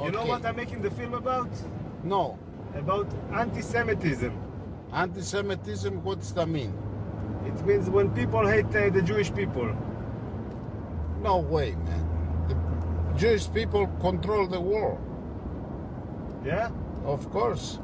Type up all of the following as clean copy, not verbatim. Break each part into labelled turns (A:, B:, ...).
A: You know
B: Okay.
A: what I'm making the film about?
B: No.
A: About anti-Semitism.
B: Anti-Semitism, what does that mean?
A: It means when people hate the Jewish people.
B: No way, man. The Jewish people control the world.
A: Yeah?
B: Of course.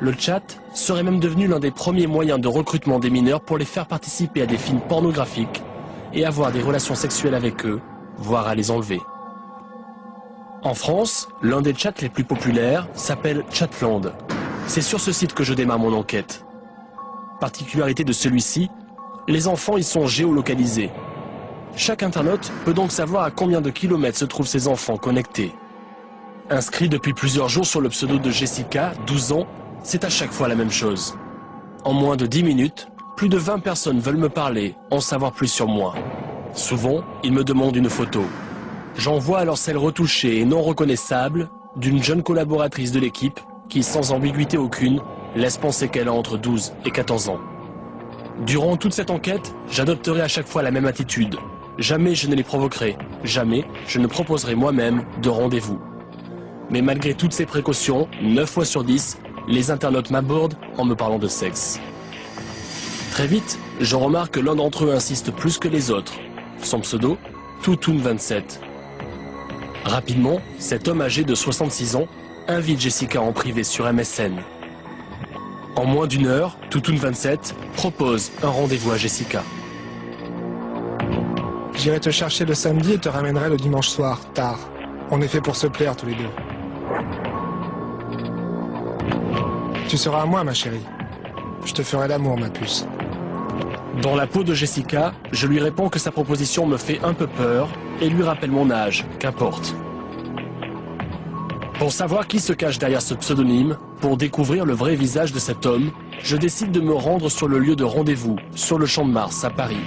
C: Le chat serait même devenu l'un des premiers moyens de recrutement des mineurs pour les faire participer à des films pornographiques et avoir des relations sexuelles avec eux, voire à les enlever. En France, l'un des chats les plus populaires s'appelle Chatland. C'est sur ce site que je démarre mon enquête. Particularité de celui-ci, les enfants y sont géolocalisés. Chaque internaute peut donc savoir à combien de kilomètres se trouvent ses enfants connectés. Inscrit depuis plusieurs jours sur le pseudo de Jessica, 12 ans, c'est à chaque fois la même chose. En moins de 10 minutes, plus de 20 personnes veulent me parler, en savoir plus sur moi. Souvent, ils me demandent une photo. J'envoie alors celle retouchée et non reconnaissable d'une jeune collaboratrice de l'équipe qui, sans ambiguïté aucune, laisse penser qu'elle a entre 12 et 14 ans. Durant toute cette enquête, j'adopterai à chaque fois la même attitude. Jamais je ne les provoquerai, jamais je ne proposerai moi-même de rendez-vous. Mais malgré toutes ces précautions, 9 fois sur 10, les internautes m'abordent en me parlant de sexe. Très vite, je remarque que l'un d'entre eux insiste plus que les autres. Son pseudo, Toutoun27. Rapidement, cet homme âgé de 66 ans invite Jessica en privé sur MSN. En moins d'une heure, Toutoun27 propose un rendez-vous à Jessica.
D: J'irai te chercher le samedi et te ramènerai le dimanche soir, tard. On est fait pour se plaire tous les deux. Tu seras à moi, ma chérie. Je te ferai l'amour, ma puce.
C: Dans la peau de Jessica, je lui réponds que sa proposition me fait un peu peur et lui rappelle mon âge, qu'importe. Pour savoir qui se cache derrière ce pseudonyme, pour découvrir le vrai visage de cet homme, je décide de me rendre sur le lieu de rendez-vous, sur le Champ de Mars, à Paris.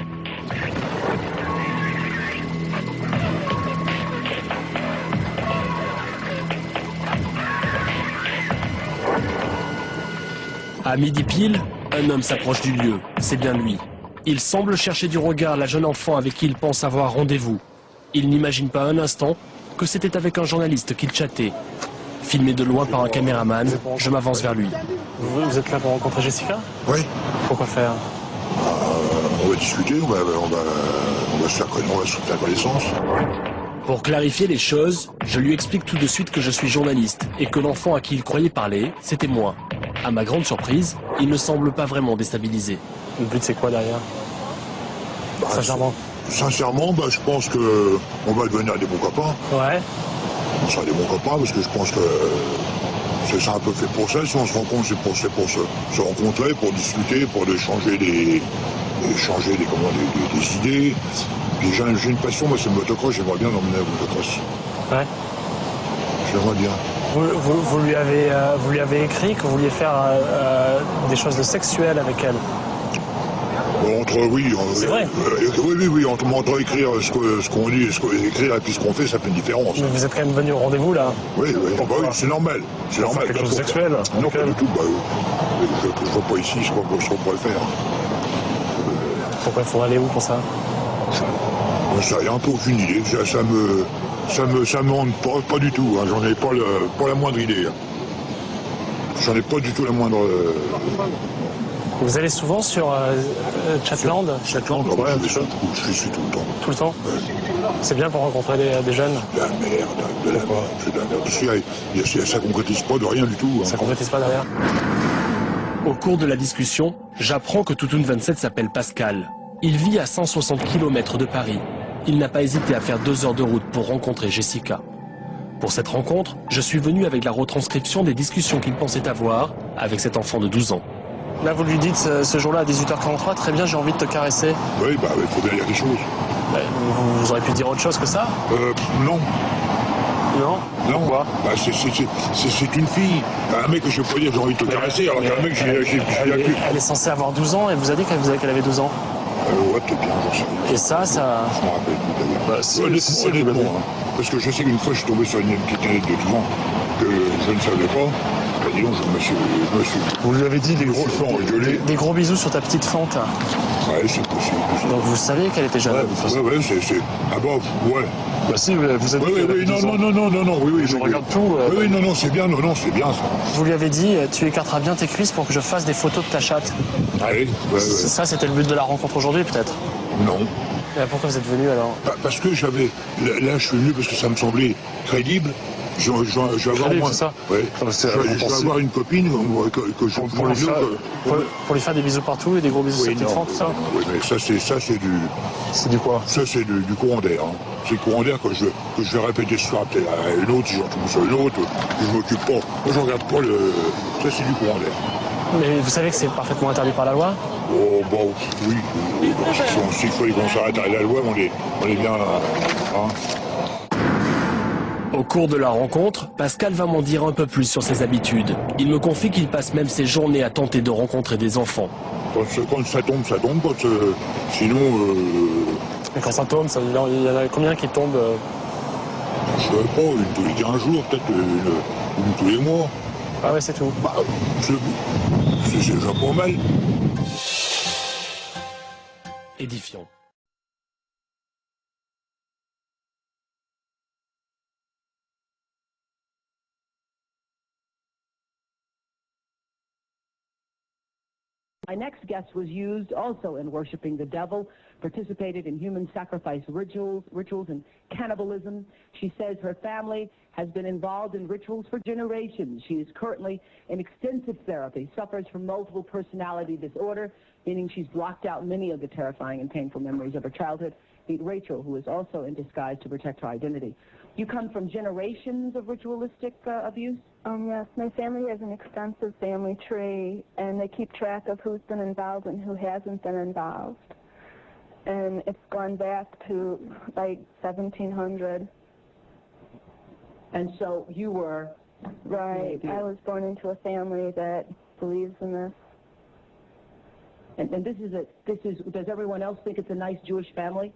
C: À midi pile, un homme s'approche du lieu. C'est bien lui. Il semble chercher du regard la jeune enfant avec qui il pense avoir rendez-vous. Il n'imagine pas un instant que c'était avec un journaliste qu'il chattait. Filmé de loin par un caméraman, je m'avance vers lui.
E: Vous êtes là pour rencontrer Jessica?
F: Oui.
E: Pourquoi faire?
F: On va discuter, on va se faire connaissance.
C: Pour clarifier les choses, je lui explique tout de suite que je suis journaliste et que l'enfant à qui il croyait parler, c'était moi. À ma grande surprise, il ne semble pas vraiment déstabilisé.
E: Le but c'est quoi derrière? Sincèrement.
F: Sincèrement, je pense que on va devenir des bons copains.
E: Ouais.
F: On sera des bons copains parce que je pense que c'est un peu fait pour ça. Si on se rencontre, c'est pour se rencontrer, pour discuter, pour échanger des idées. Puis j'ai une passion, moi c'est le motocross, j'aimerais bien l'emmener au motocross.
E: Ouais.
F: J'aimerais bien.
E: Vous lui avez écrit que vous vouliez faire des choses de sexuelles avec elle.
F: C'est
E: vrai.
F: Oui, entre écrire ce qu'on dit et écrire et puis ce qu'on fait, ça fait une différence.
E: Mais vous êtes quand même venu au rendez-vous là.
F: Oui, c'est normal. C'est normal.
E: Quelque chose de sexuel.
F: Non, pas du tout. Je ne vois pas ici ce qu'on pourrait faire.
E: Pourquoi il faut aller où pour ça?
F: Ça y a un peu aucune idée. Ça me hante pas du tout. Hein. J'en ai pas la moindre idée. Hein. J'en ai pas du tout la moindre.
E: Vous allez souvent sur Chatland?
F: Chatland, ouais, je suis tout le temps.
E: Tout le temps? C'est bien pour rencontrer des jeunes?
F: De la merde, c'est de la merde. Parce que ça concrétise pas de rien du tout. Hein.
E: Ça concrétise pas derrière?
C: Au cours de la discussion, j'apprends que Toutoun 27 s'appelle Pascal. Il vit à 160 km de Paris. Il n'a pas hésité à faire 2 heures de route pour rencontrer Jessica. Pour cette rencontre, je suis venu avec la retranscription des discussions qu'il pensait avoir avec cet enfant de 12 ans.
E: Là, vous lui dites ce jour-là à 18h43, très bien, j'ai envie de te caresser.
F: Oui, il faut bien dire des choses.
E: Vous auriez pu dire autre chose que ça?
F: Non.
E: Non? Pourquoi?
F: C'est une fille. Un mec que je peux pas dire j'ai envie de te caresser, alors qu'un mec,
E: elle est censée avoir 12 ans et vous a dit qu'elle avait 12 ans.
F: Ouais, peut-être bien, j'en sais rien.
E: Et ça...
F: Je me rappelle plus d'ailleurs. Honnêtement, hein, parce que je sais qu'une fois je suis tombé sur une petite année de 12 ans que je ne savais pas. Disons, je me suis...
B: Vous lui avez dit des gros...
E: Des gros bisous sur ta petite fente.
F: Ouais, c'est possible.
E: Donc vous savez qu'elle était jeune.
F: Ouais, c'est... Ah bah, ouais.
B: Bah si, vous avez dit...
F: Oui, non, oui,
B: je regarde tout.
F: Oui, non, c'est bien, c'est bien ça.
E: Vous lui avez dit, tu écarteras bien tes cuisses pour que je fasse des photos de ta chatte.
F: Allez, ouais.
E: Ça, c'était le but de la rencontre aujourd'hui, peut-être?
F: Non.
E: Et pourquoi vous êtes venu alors?
F: Parce que j'avais... Là, je suis venu parce que ça me semblait crédible. Je vais avoir
E: moins ça.
F: Ouais. Je vais avoir une copine que je
E: pour lui faire des bisous partout et des gros bisous sur la petite fente, tout ça.
F: Oui, mais ça c'est du.
B: C'est du quoi?
F: Ça c'est du courant d'air. Hein. C'est le courant d'air que je vais répéter ce soir peut-être à une autre si j'en tombe sur une autre. Je m'occupe pas. Moi je regarde pas le. Ça c'est du courant d'air.
E: Mais vous savez que c'est parfaitement interdit par la loi?
F: Oh bon, oui. S'il faut qu'on s'arrête à la loi, on est bien. Hein.
C: Au cours de la rencontre, Pascal va m'en dire un peu plus sur ses habitudes. Il me confie qu'il passe même ses journées à tenter de rencontrer des enfants.
F: Quand ça tombe, ça tombe. Sinon...
E: Et quand ça tombe, il y en a combien qui tombent
F: Je sais pas, une tous les 15 jours, peut-être une tous les mois.
E: Ah ouais, c'est tout.
F: C'est déjà pas mal.
C: Édifiant.
G: My next guest was used also in worshiping the devil, participated in human sacrifice rituals and cannibalism. She says her family has been involved in rituals for generations. She is currently in extensive therapy, suffers from multiple personality disorder, meaning she's blocked out many of the terrifying and painful memories of her childhood. Meet Rachel, who is also in disguise to protect her identity. You come from generations of ritualistic abuse?
H: Yes, my family has an extensive family tree, and they keep track of who's been involved and who hasn't been involved. And it's gone back to, like, 1700.
G: And so you were...
H: Right. I was born into a family that believes in this.
G: And does everyone else think it's a nice Jewish family?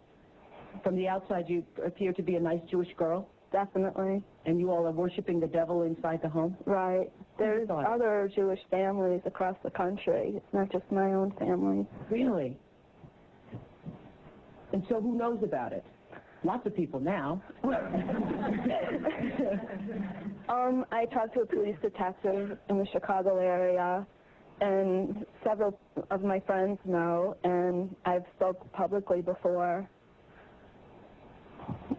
G: From the outside, you appear to be a nice Jewish girl?
H: Definitely.
G: And you all are worshiping the devil inside the home?
H: Right. There's other Jewish families across the country. It's not just my own family.
G: Really? And so who knows about it? Lots of people now.
H: I talked to a police detective in the Chicago area, and several of my friends know, and I've spoke publicly before.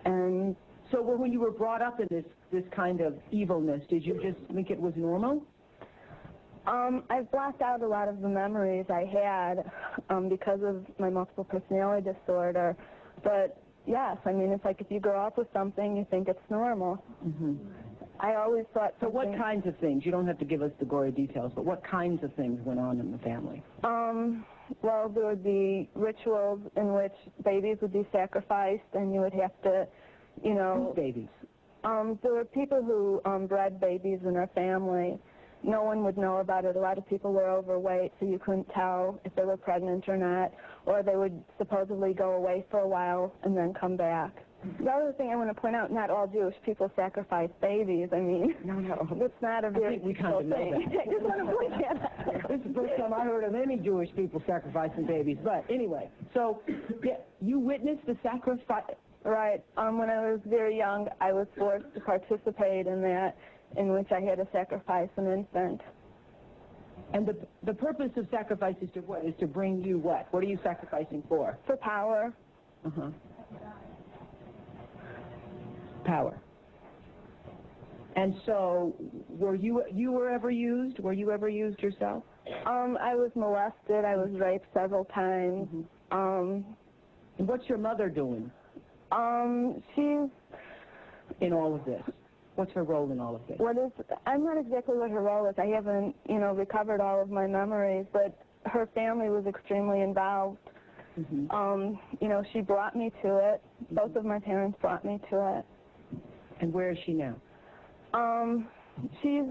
H: And
G: so when you were brought up in this kind of evilness, did you just think it was normal?
H: I've blocked out a lot of the memories I had because of my multiple personality disorder. But yes, I mean, it's like if you grow up with something, you think it's normal.
G: Mm-hmm.
H: I always thought
G: So what
H: something-
G: kinds of things? You don't have to give us the gory details, but what kinds of things went on in the family?
H: Well, there would be rituals in which babies would be sacrificed, and you would have to, you know...
G: Whose babies?
H: There were people who bred babies in our family. No one would know about it. A lot of people were overweight, so you couldn't tell if they were pregnant or not, or they would supposedly go away for a while and then come back. The other thing I want to point out, not all Jewish people sacrifice babies. I mean, it's not a very
G: think we kind of know
H: thing.
G: that.
H: I just want to point that out.
G: This is the first time I heard of any Jewish people sacrificing babies. But anyway, so yeah, you witnessed the sacrifice.
H: Right. When I was very young, I was forced to participate in that, in which I had to sacrifice an infant.
G: And the purpose of sacrifice is to what? Is to bring you what? What are you sacrificing for?
H: For power.
G: Uh-huh. Power. And so, were you ever used? Were you ever used yourself?
H: I was molested. I was raped several times.
G: And what's your mother doing
H: She's...
G: in all of this? What's her role in all of this?
H: I'm not exactly what her role is. I haven't, recovered all of my memories, but her family was extremely involved. She brought me to it. Both of my parents brought me to it.
G: And where is she now?
H: She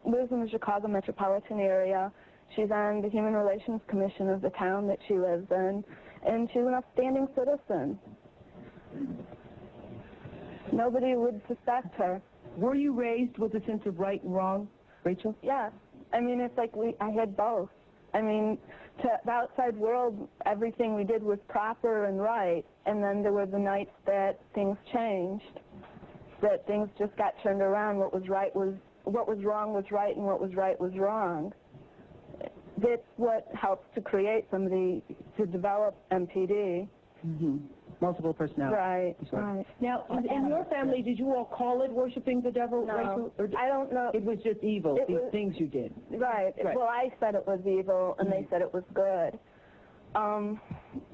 H: lives in the Chicago metropolitan area. She's on the Human Relations Commission of the town that she lives in, and she's an upstanding citizen. Nobody would suspect her.
G: Were you raised with a sense of right and wrong, Rachel?
H: Yes. I mean, it's like I had both. I mean, to the outside world, everything we did was proper and right, and then there were the nights that things changed, that things just got turned around. What was wrong was right, and what was right was wrong. That's what helps to create somebody, to develop MPD.
G: Multiple personality.
H: Right, right.
G: Now, in your family, did you all call it worshiping the devil,
H: No,
G: Rachel? Or
H: I don't know.
G: It was just evil, these things you did.
H: Right.
G: Right.
H: Well, I said it was evil, and they said it was good.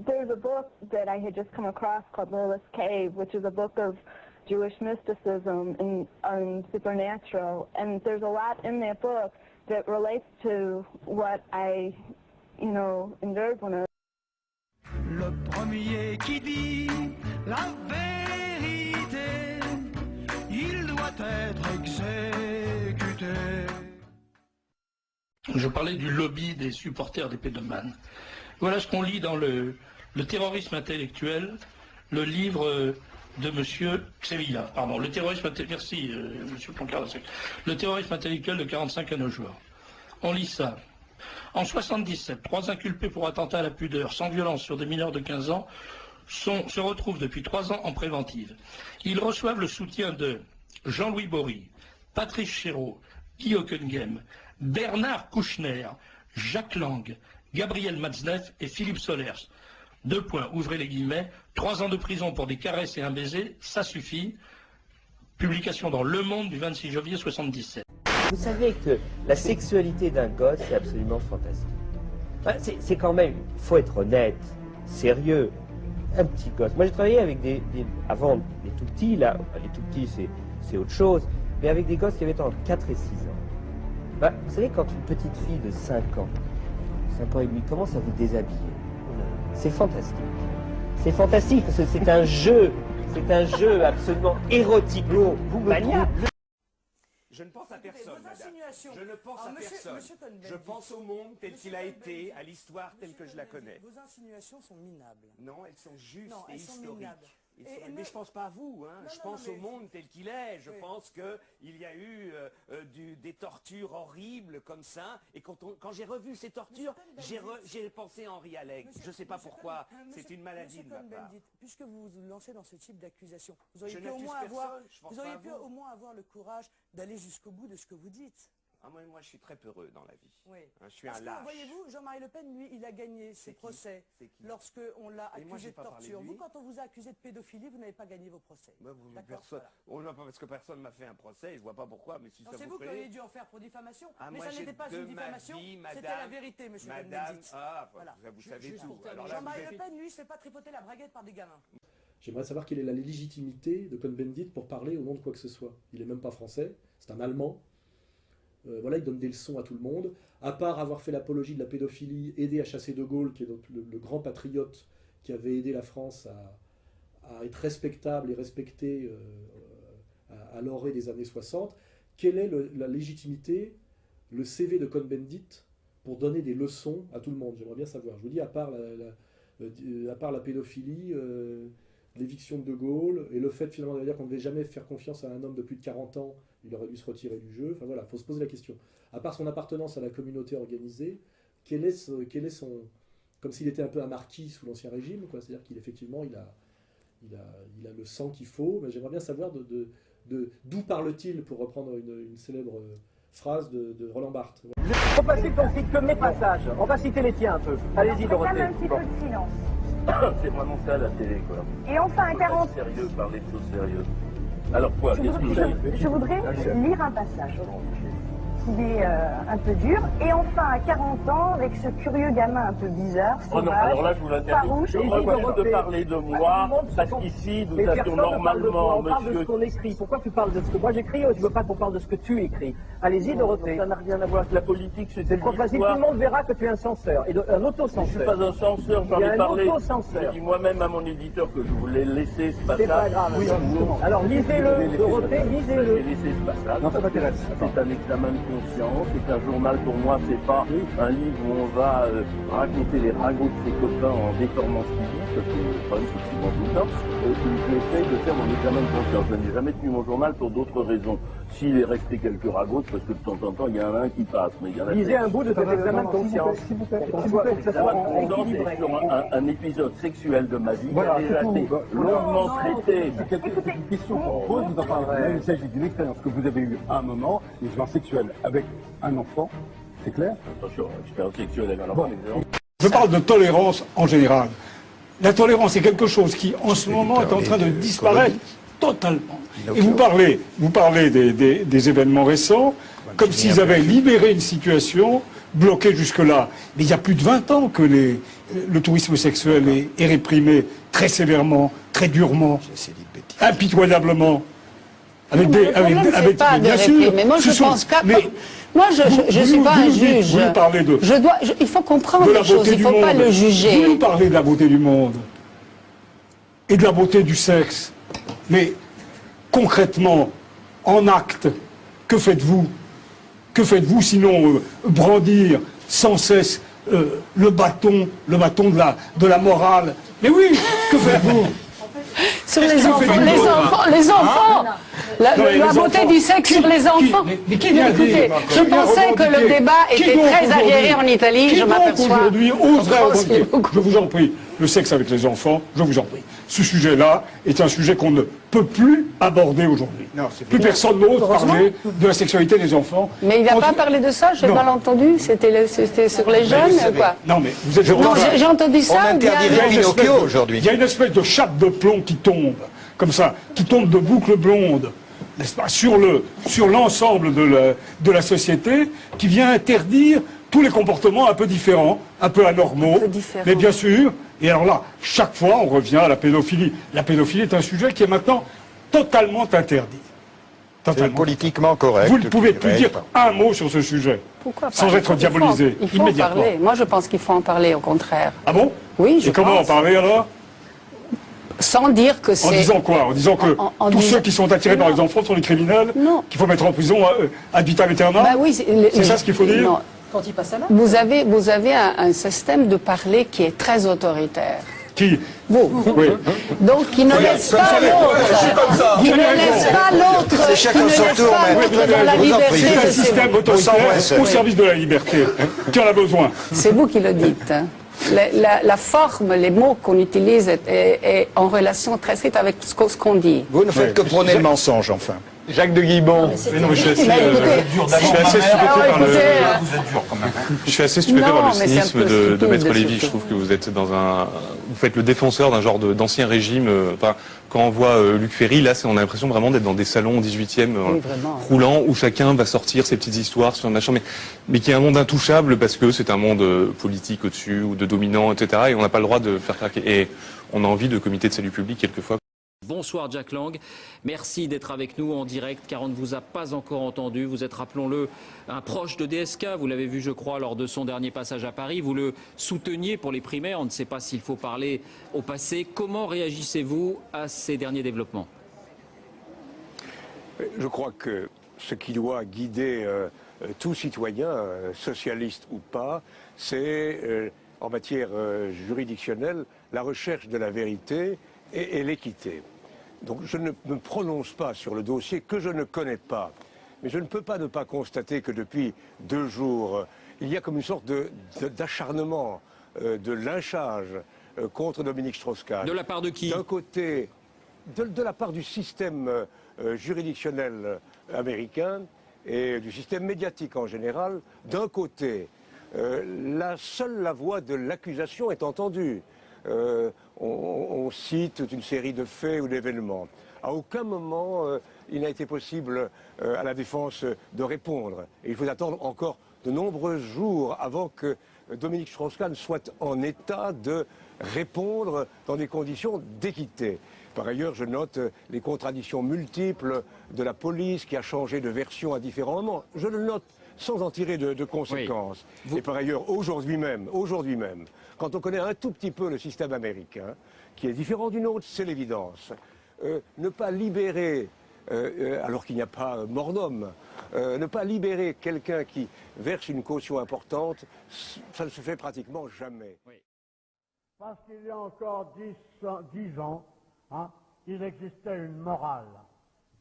H: There's a book that I had just come across called Lilith's Cave, which is a book of Jewish mysticism and supernatural, and there's a lot in that book that relates to what I, endured when I was...
I: Le premier qui dit la vérité, il doit être exécuté.
J: Je parlais du lobby des supporters des pédomanes. Voilà ce qu'on lit dans le terrorisme intellectuel, le livre de Monsieur Sevilla. Pardon, le terrorisme intellectuel, merci Monsieur Plancard. Le terrorisme intellectuel de 45 à nos jours. On lit ça. En 77, 3 inculpés pour attentat à la pudeur sans violence sur des mineurs de 15 ans se retrouvent depuis 3 ans en préventive. Ils reçoivent le soutien de Jean-Louis Bory, Patrice Chéreau, Guy Hockenheim, Bernard Kouchner, Jacques Lang, Gabriel Matzneff et Philippe Solers. 2 points, ouvrez les guillemets, 3 ans de prison pour des caresses et un baiser, ça suffit. Publication dans Le Monde du 26 janvier 77.
K: Vous savez que la sexualité d'un gosse, c'est absolument fantastique. Enfin, c'est quand même, il faut être honnête, sérieux, un petit gosse. Moi j'ai travaillé avec avant des tout petits, là, les tout petits c'est autre chose, mais avec des gosses qui avaient entre 4 et 6 ans. Vous savez, quand une petite fille de 5 ans et demi commence à vous déshabiller, c'est fantastique. C'est fantastique parce que c'est un jeu absolument érotique. Vous me trouvez...
L: Je ne pense à personne, madame. Je ne pense à personne. Je pense au monde tel qu'il a été, à l'histoire telle que je la connais.
M: Vos insinuations sont minables.
L: Non, elles sont justes
M: Non,
L: et
M: elles sont
L: historiques.
M: minables.
L: Mais je ne pense pas à vous, hein. Je pense au monde tel qu'il est. Je pense qu'il y a eu des tortures horribles comme ça. Et quand j'ai revu ces tortures, j'ai pensé à Henri Alleg. Je ne sais pas pourquoi. C'est une maladie de ma part.
M: Puisque vous vous lancez dans ce type d'accusation, vous auriez pu au moins avoir le courage d'aller jusqu'au bout de ce que vous dites.
L: Ah, moi, je suis très peureux dans la vie.
M: Oui.
L: Hein, je suis un lâche.
M: Voyez-vous, Jean-Marie Le Pen, lui, il a gagné ses procès lorsqu'on l'a accusé de torture. Vous, quand on vous a accusé de pédophilie, vous n'avez pas gagné vos procès.
L: Parce que personne ne m'a fait un procès, je ne vois pas pourquoi, mais si ça vous
M: c'est vous qui auriez dû en faire pour diffamation. Mais ça n'était pas une diffamation, c'était la vérité, monsieur Cohn-Bendit.
L: Vous savez tout.
M: Jean-Marie Le Pen, lui, ne se fait pas tripoter la braguette par des gamins.
N: J'aimerais savoir quelle est la légitimité de Cohn-Bendit pour parler au nom de quoi que ce soit. Il n'est même pas français, c'est un Allemand. Voilà, il donne des leçons à tout le monde. À part avoir fait l'apologie de la pédophilie, aider à chasser De Gaulle, qui est donc le grand patriote qui avait aidé la France à être respectable et respecté à l'orée des années 60, quelle est la légitimité, le CV de Cohn-Bendit pour donner des leçons à tout le monde? J'aimerais bien savoir. Je vous dis, à part la pédophilie, l'éviction de De Gaulle, et le fait finalement de dire qu'on ne devait jamais faire confiance à un homme de plus de 40 ans, il aurait dû se retirer du jeu. Enfin voilà, il faut se poser la question. À part son appartenance à la communauté organisée, quel est son... Comme s'il était un peu un marquis sous l'Ancien Régime, quoi. C'est-à-dire qu'effectivement, il a le sang qu'il faut. Mais j'aimerais bien savoir d'où parle-t-il, pour reprendre une célèbre phrase de Roland Barthes.
O: On va citer que mes passages. On va citer les tiens un peu. Allez-y, Dorothée.
P: Un petit peu de silence.
Q: C'est vraiment ça la télé, quoi.
P: Et enfin, un 40.
Q: Sérieux, parler de choses sérieuses. Alors quoi,
P: je voudrais lire un passage qui est un peu dur. Et enfin, à 40 ans, avec ce curieux gamin un peu bizarre,
Q: oh non, alors là, je vous l'interdis. Je refuse de parler de moi, parce qu'ici, nous avions normalement,
O: on parle de ce qu'on écrit. Pourquoi tu parles de ce que moi j'écris? Je veux pas qu'on parle de ce que tu écris. Allez-y, Dorothée.
Q: Ça n'a rien à voir avec la politique,
O: c'est trop facile. Tout le monde verra que tu es un censeur, et un autocenseur.
Q: Je ne suis pas un censeur, j'en ai parlé. J'ai dit moi-même à mon éditeur que je voulais laisser ce passage.
O: C'est pas grave. Oui, alors lisez-le, Dorothée, lisez-le.
Q: J'ai laissé ce passage.
O: Non, ça m'intéresse.
Q: C'est un examen de conscience. C'est un journal pour moi, c'est pas un livre où on va raconter les ragots de ses copains en déformant ce qu'il dit, parce que le problème c'est que souvent tout le temps, j'essaye de faire mon examen de conscience. Je n'ai jamais tenu mon journal pour d'autres raisons. S'il est resté quelques ragots, parce que de temps en temps il y en a un qui passe. Mais il y en a
O: lisez un bout de cet examen de conscience. S'il vous plaît.
Q: Sur un épisode sexuel de ma vie qui a déjà été longuement traité.
R: C'est une question qu'on pose, vous en parlerez. Il s'agit d'une expérience que vous avez eue à un moment, une expérience sexuelle avec un enfant, c'est clair?
Q: Attention, expérience sexuelle avec un enfant,
S: Je parle de tolérance en général. La tolérance est quelque chose qui, en ce moment, est en train de disparaître totalement. Et vous parlez des événements récents, comme s'ils avaient libéré une situation bloquée jusque-là. Mais il y a plus de 20 ans que le tourisme sexuel est réprimé très sévèrement, très durement, impitoyablement. Avec
T: pas de réprimer. Moi, je pense que... Moi, je ne suis pas un juge. Il faut comprendre les choses, il ne faut pas le juger.
S: Vous nous parlez de la beauté du monde et de la beauté du sexe. Mais concrètement, en acte, que faites-vous? Que faites-vous sinon brandir sans cesse le bâton de la morale? Mais oui, que faites-vous?
T: Sur les enfants, la beauté du sexe sur les enfants. Écoutez, je pensais que le débat était très arriéré en Italie, je m'aperçois.
S: Aujourd'hui, je vous en prie, le sexe avec les enfants, je vous en prie. Ce sujet-là est un sujet qu'on ne peut plus aborder aujourd'hui. Plus personne n'ose parler de la sexualité des enfants.
T: Mais il n'a pas parlé de ça, j'ai mal entendu. C'était sur les jeunes ou quoi?
S: Non, mais vous êtes...
T: Non, j'ai entendu ça.
S: On interdit les Pinocchio aujourd'hui. Il y a une espèce de chape de plomb qui tombe, comme ça, qui tombe de boucles blondes, n'est-ce pas, sur l'ensemble de la société, qui vient interdire tous les comportements un peu différents, un peu anormaux, mais bien sûr. Et alors là, chaque fois, on revient à la pédophilie. La pédophilie est un sujet qui est maintenant totalement interdit.
U: C'est politiquement correct.
S: Vous ne pouvez plus dire un mot sur ce sujet.
T: Pourquoi pas?
S: Sans être diabolisé.
T: Il faut en parler. Moi, je pense qu'il faut en parler, au contraire.
S: Ah bon?
T: Oui, je pense.
S: Et comment en parler alors?
T: Sans dire que c'est...
S: En disant quoi? En disant que tous ceux qui sont attirés par les enfants sont des criminels?
T: Non.
S: Qu'il faut mettre en prison ad vitam aeternam?
T: Bah oui,
S: c'est ça ce qu'il faut dire?
T: Non. Quand il passe à l'heure. Vous avez un système de parler qui est très autoritaire.
S: Qui?
T: Vous.
S: Oui.
T: Donc, qui ne laisse pas l'autre. Qui ne laisse pas l'autre.
U: C'est chacun son tour,
T: mais dans la liberté.
S: C'est un système autoritaire au service de la liberté. Qui en a besoin?
T: C'est vous qui le dites. La forme, les mots qu'on utilise est en relation très stricte avec ce qu'on dit.
U: Vous ne faites que prôner le mensonge, enfin. Jacques de Guibon.
A: Mais non, mais je suis assez stupéfait par le cynisme de Maître Lévy. Je trouve que vous êtes vous faites le défenseur d'un genre d'ancien régime. Quand on voit Luc Ferry, là, on a l'impression vraiment d'être dans des salons 18e roulants où chacun va sortir ses petites histoires sur un machin, mais qui est un monde intouchable parce que c'est un monde politique au-dessus ou de dominant, etc. Et on n'a pas le droit de faire craquer. Et on a envie de comité de salut public quelquefois.
V: Bonsoir Jack Lang, merci d'être avec nous en direct car on ne vous a pas encore entendu. Vous êtes, rappelons-le, un proche de DSK, vous l'avez vu je crois lors de son dernier passage à Paris. Vous le souteniez pour les primaires, on ne sait pas s'il faut parler au passé. Comment réagissez-vous à ces derniers développements?
W: Je crois que ce qui doit guider tout citoyen, socialiste ou pas, c'est en matière juridictionnelle la recherche de la vérité et l'équité. Donc je ne me prononce pas sur le dossier que je ne connais pas. Mais je ne peux pas ne pas constater que depuis 2 jours, il y a comme une sorte d'acharnement, de lynchage contre Dominique Strauss-Kahn.
V: De la part de qui?
W: D'un côté, de la part du système juridictionnel américain et du système médiatique en général. D'un côté, seule la voix de l'accusation est entendue. On cite toute une série de faits ou d'événements. À aucun moment, il n'a été possible à la défense de répondre. Et il faut attendre encore de nombreux jours avant que Dominique Strauss-Kahn soit en état de répondre dans des conditions d'équité. Par ailleurs, je note les contradictions multiples de la police qui a changé de version à différents moments. Je le note sans en tirer de conséquences. Oui. Et par ailleurs, aujourd'hui même, quand on connaît un tout petit peu le système américain, qui est différent du nôtre, c'est l'évidence. Ne pas libérer, alors qu'il n'y a pas mort d'homme, ne pas libérer quelqu'un qui verse une caution importante, ça ne se fait pratiquement jamais. Oui.
X: Parce qu'il y a encore 10 ans, il existait une morale.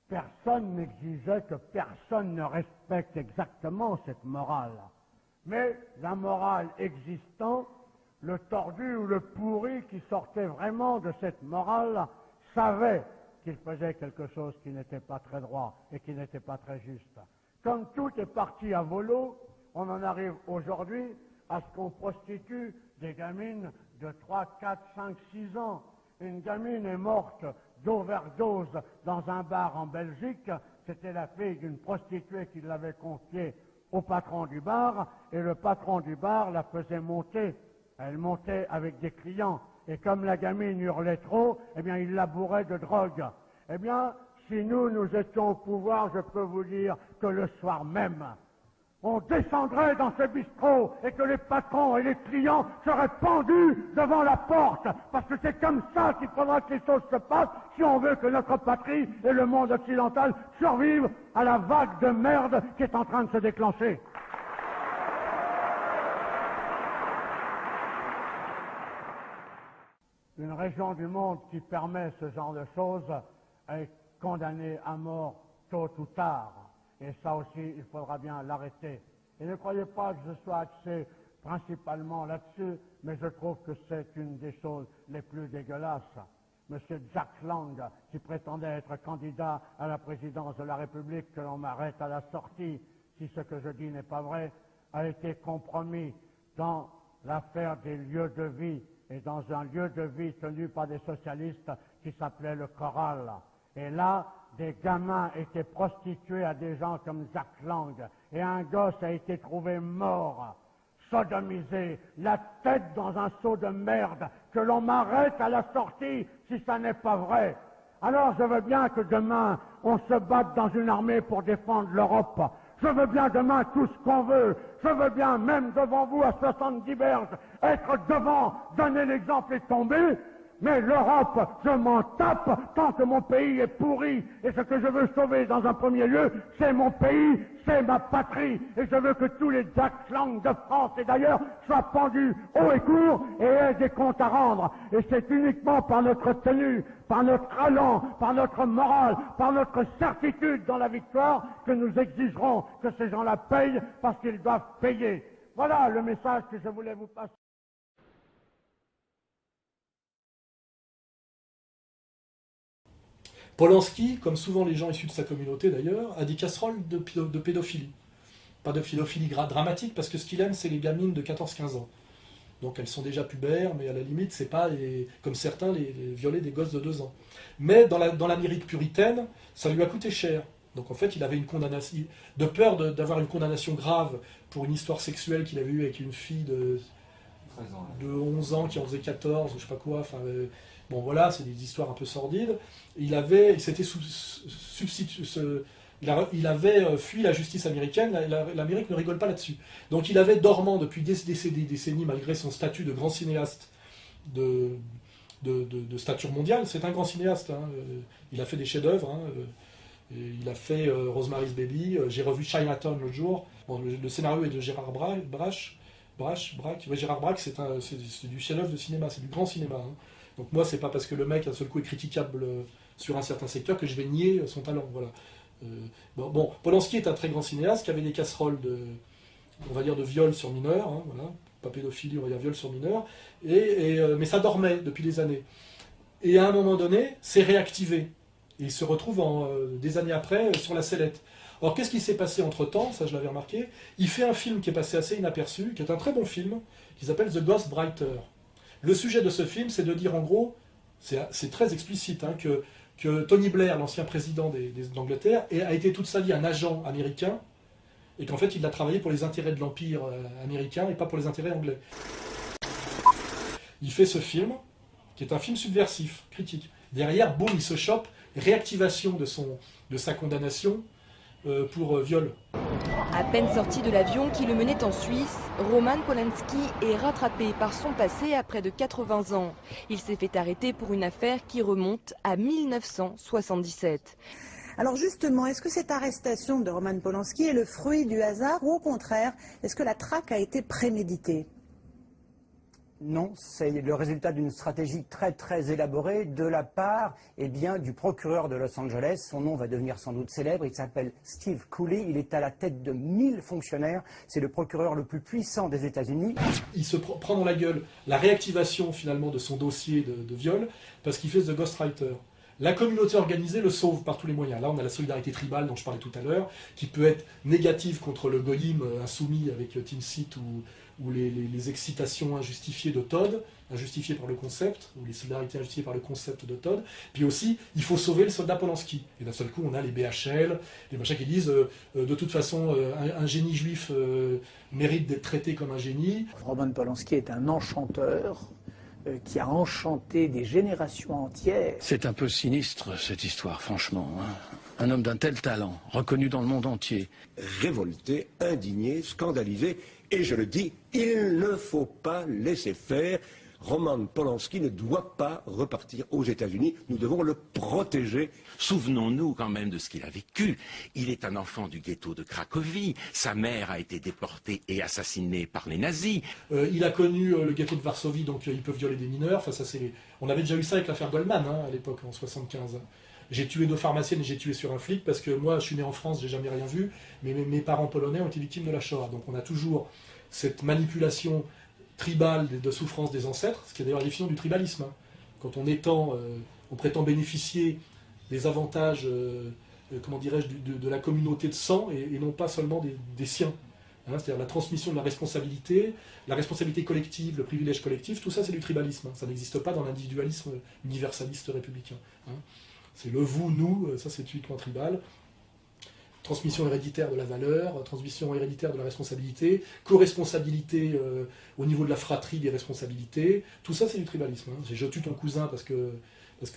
X: Personne n'exigeait que personne ne respecte exactement cette morale. Mais la morale existant, le tordu ou le pourri qui sortait vraiment de cette morale savait qu'il faisait quelque chose qui n'était pas très droit et qui n'était pas très juste. Comme tout est parti à volo, on en arrive aujourd'hui à ce qu'on prostitue des gamines de 3, 4, 5, 6 ans. Une gamine est morte d'overdose dans un bar en Belgique. C'était la fille d'une prostituée qui l'avait confiée au patron du bar, et le patron du bar la faisait monter. Elle montait avec des clients, et comme la gamine hurlait trop, eh bien, il la bourrait de drogue. Eh bien, si nous étions au pouvoir, je peux vous dire que le soir même, on descendrait dans ce bistrot et que les patrons et les clients seraient pendus devant la porte. Parce que c'est comme ça qu'il faudra que les choses se passent si on veut que notre patrie et le monde occidental survivent à la vague de merde qui est en train de se déclencher. Une région du monde qui permet ce genre de choses est condamnée à mort tôt ou tard. Et ça aussi, il faudra bien l'arrêter. Et ne croyez pas que je sois axé principalement là-dessus, mais je trouve que c'est une des choses les plus dégueulasses. Monsieur Jack Lang, qui prétendait être candidat à la présidence de la République, que l'on m'arrête à la sortie, si ce que je dis n'est pas vrai, a été compromis dans l'affaire des lieux de vie, et dans un lieu de vie tenu par des socialistes qui s'appelait le Choral. Et là, des gamins étaient prostitués à des gens comme Jack Lang, et un gosse a été trouvé mort, sodomisé, la tête dans un seau de merde, que l'on m'arrête à la sortie si ça n'est pas vrai. Alors je veux bien que demain, on se batte dans une armée pour défendre l'Europe. Je veux bien demain tout ce qu'on veut. Je veux bien, même devant vous à 70 berges, être devant, donner l'exemple et tomber. Mais l'Europe, je m'en tape tant que mon pays est pourri. Et ce que je veux sauver dans un premier lieu, c'est mon pays, c'est ma patrie. Et je veux que tous les Jack Lang de France et d'ailleurs soient pendus haut et court et aient des comptes à rendre. Et c'est uniquement par notre tenue, par notre allant, par notre morale, par notre certitude dans la victoire que nous exigerons que ces gens-là payent parce qu'ils doivent payer. Voilà le message que je voulais vous passer.
N: Polanski, comme souvent les gens issus de sa communauté d'ailleurs, a des casseroles de pédophilie. Pas de pédophilie dramatique, parce que ce qu'il aime, c'est les gamines de 14-15 ans. Donc elles sont déjà pubères, mais à la limite, c'est pas, comme certains, les violer des gosses de 2 ans. Mais dans l'Amérique puritaine, ça lui a coûté cher. Donc en fait, il avait une condamnation, de peur d'avoir une condamnation grave pour une histoire sexuelle qu'il avait eue avec une fille de 11 ans qui en faisait 14, ou je sais pas quoi, enfin... bon voilà, c'est des histoires un peu sordides. Il avait fui la justice américaine, l'Amérique ne rigole pas là-dessus. Donc il avait dormant depuis des décennies, malgré son statut de grand cinéaste de stature mondiale. C'est un grand cinéaste, hein. Il a fait des chefs-d'œuvre, hein. Il a fait Rosemary's Baby, j'ai revu Chinatown l'autre jour. Bon, le scénario est de Gérard Braque. Gérard Braque, c'est du chef-d'œuvre de cinéma, c'est du grand cinéma, hein. Donc moi, c'est pas parce que le mec, d'un seul coup, est critiquable sur un certain secteur que je vais nier son talent. Voilà. Bon, Polanski est un très grand cinéaste qui avait des casseroles on va dire, de viol sur mineurs, hein, voilà. Pas pédophilie, on va dire viol sur mineurs, mais ça dormait depuis des années. Et à un moment donné, c'est réactivé. Et il se retrouve des années après sur la sellette. Alors qu'est-ce qui s'est passé entre-temps? Ça, je l'avais remarqué. Il fait un film qui est passé assez inaperçu, qui est un très bon film, qui s'appelle The Ghostwriter. Le sujet de ce film, c'est de dire en gros, c'est très explicite, hein, que Tony Blair, l'ancien président d'Angleterre, a été toute sa vie un agent américain, et qu'en fait il a travaillé pour les intérêts de l'Empire américain et pas pour les intérêts anglais. Il fait ce film, qui est un film subversif, critique. Derrière, boum, il se chope, réactivation de sa condamnation pour viol.
B: À peine sorti de l'avion qui le menait en Suisse, Roman Polanski est rattrapé par son passé à près de 80 ans. Il s'est fait arrêter pour une affaire qui remonte à 1977.
D: Alors justement, est-ce que cette arrestation de Roman Polanski est le fruit du hasard ou au contraire, est-ce que la traque a été préméditée ?
E: Non, c'est le résultat d'une stratégie très élaborée de la part du procureur de Los Angeles. Son nom va devenir sans doute célèbre. Il s'appelle Steve Cooley. Il est à la tête de 1000 fonctionnaires. C'est le procureur le plus puissant des États-Unis.
N: Il se prend dans la gueule la réactivation finalement de son dossier de viol parce qu'il fait The Ghostwriter. La communauté organisée le sauve par tous les moyens. Là, on a la solidarité tribale dont je parlais tout à l'heure, qui peut être négative contre le goyim insoumis avec Tim Seat ou les excitations injustifiées de Todd, injustifiées par le concept, ou les solidarités injustifiées par le concept de Todd. Puis aussi, il faut sauver le soldat Polanski. Et d'un seul coup, on a les BHL, les machins qui disent de toute façon, un génie juif mérite d'être traité comme un génie.
O: Roman Polanski est un enchanteur qui a enchanté des générations entières.
F: C'est un peu sinistre, cette histoire, franchement. Hein. Un homme d'un tel talent, reconnu dans le monde entier.
W: Révolté, indigné, scandalisé, et je le dis, il ne faut pas laisser faire. Roman Polanski ne doit pas repartir aux États-Unis. Nous devons le protéger.
Y: Souvenons-nous quand même de ce qu'il a vécu. Il est un enfant du ghetto de Cracovie. Sa mère a été déportée et assassinée par les nazis.
N: Il a connu le ghetto de Varsovie, donc il peut violer des mineurs. Enfin, on avait déjà eu ça avec l'affaire Goldman, hein, à l'époque, en 1975. J'ai tué 2 pharmaciennes et j'ai tué sur un flic parce que moi, je suis né en France, j'ai jamais rien vu, mais mes parents polonais ont été victimes de la Shoah. Donc on a toujours cette manipulation tribale de souffrance des ancêtres, ce qui est d'ailleurs la définition du tribalisme. Hein. Quand on prétend bénéficier des avantages, comment dirais-je, de la communauté de sang et non pas seulement des siens. Hein, c'est-à-dire la transmission de la responsabilité collective, le privilège collectif, tout ça c'est du tribalisme. Hein. Ça n'existe pas dans l'individualisme universaliste républicain. Hein. C'est le vous, nous, ça c'est typiquement tribal. Transmission héréditaire de la valeur, transmission héréditaire de la responsabilité, co-responsabilité au niveau de la fratrie des responsabilités, tout ça c'est du tribalisme. Hein. Je tue ton cousin parce que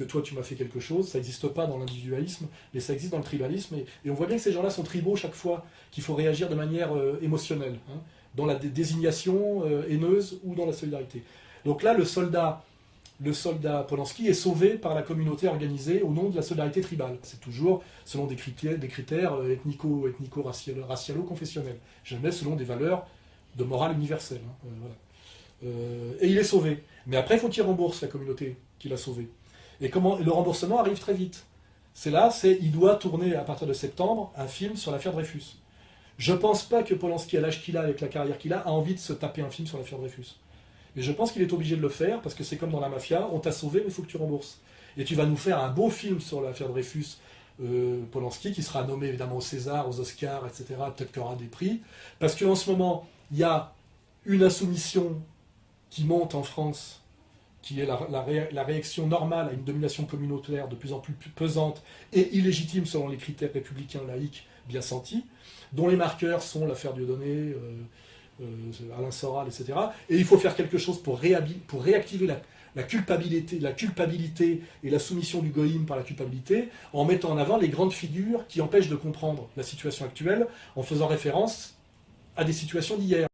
N: toi tu m'as fait quelque chose, ça n'existe pas dans l'individualisme, mais ça existe dans le tribalisme, et on voit bien que ces gens-là sont tribaux chaque fois qu'il faut réagir de manière émotionnelle, hein, dans la désignation haineuse ou dans la solidarité. Donc là, le soldat Polanski est sauvé par la communauté organisée au nom de la solidarité tribale. C'est toujours selon des critères ethnico-racialo-confessionnels, jamais selon des valeurs de morale universelle. Hein, voilà. Et il est sauvé. Mais après, il faut qu'il rembourse la communauté qu'il a sauvée. Et le remboursement arrive très vite. Il doit tourner à partir de septembre un film sur l'affaire Dreyfus. Je ne pense pas que Polanski, à l'âge qu'il a, avec la carrière qu'il a envie de se taper un film sur l'affaire Dreyfus. Mais je pense qu'il est obligé de le faire, parce que c'est comme dans la mafia, on t'a sauvé, mais il faut que tu rembourses. et tu vas nous faire un beau film sur l'affaire Dreyfus, Polanski, qui sera nommé évidemment au César, aux Oscars, etc., peut-être qu'il y aura des prix, parce qu'en ce moment, il y a une insoumission qui monte en France, qui est la réaction normale à une domination communautaire de plus en plus pesante et illégitime selon les critères républicains laïques bien sentis, dont les marqueurs sont l'affaire Dieudonné, Alain Soral, etc. Et il faut faire quelque chose pour réactiver la culpabilité et la soumission du goïm par la culpabilité, en mettant en avant les grandes figures qui empêchent de comprendre la situation actuelle, en faisant référence à des situations d'hier.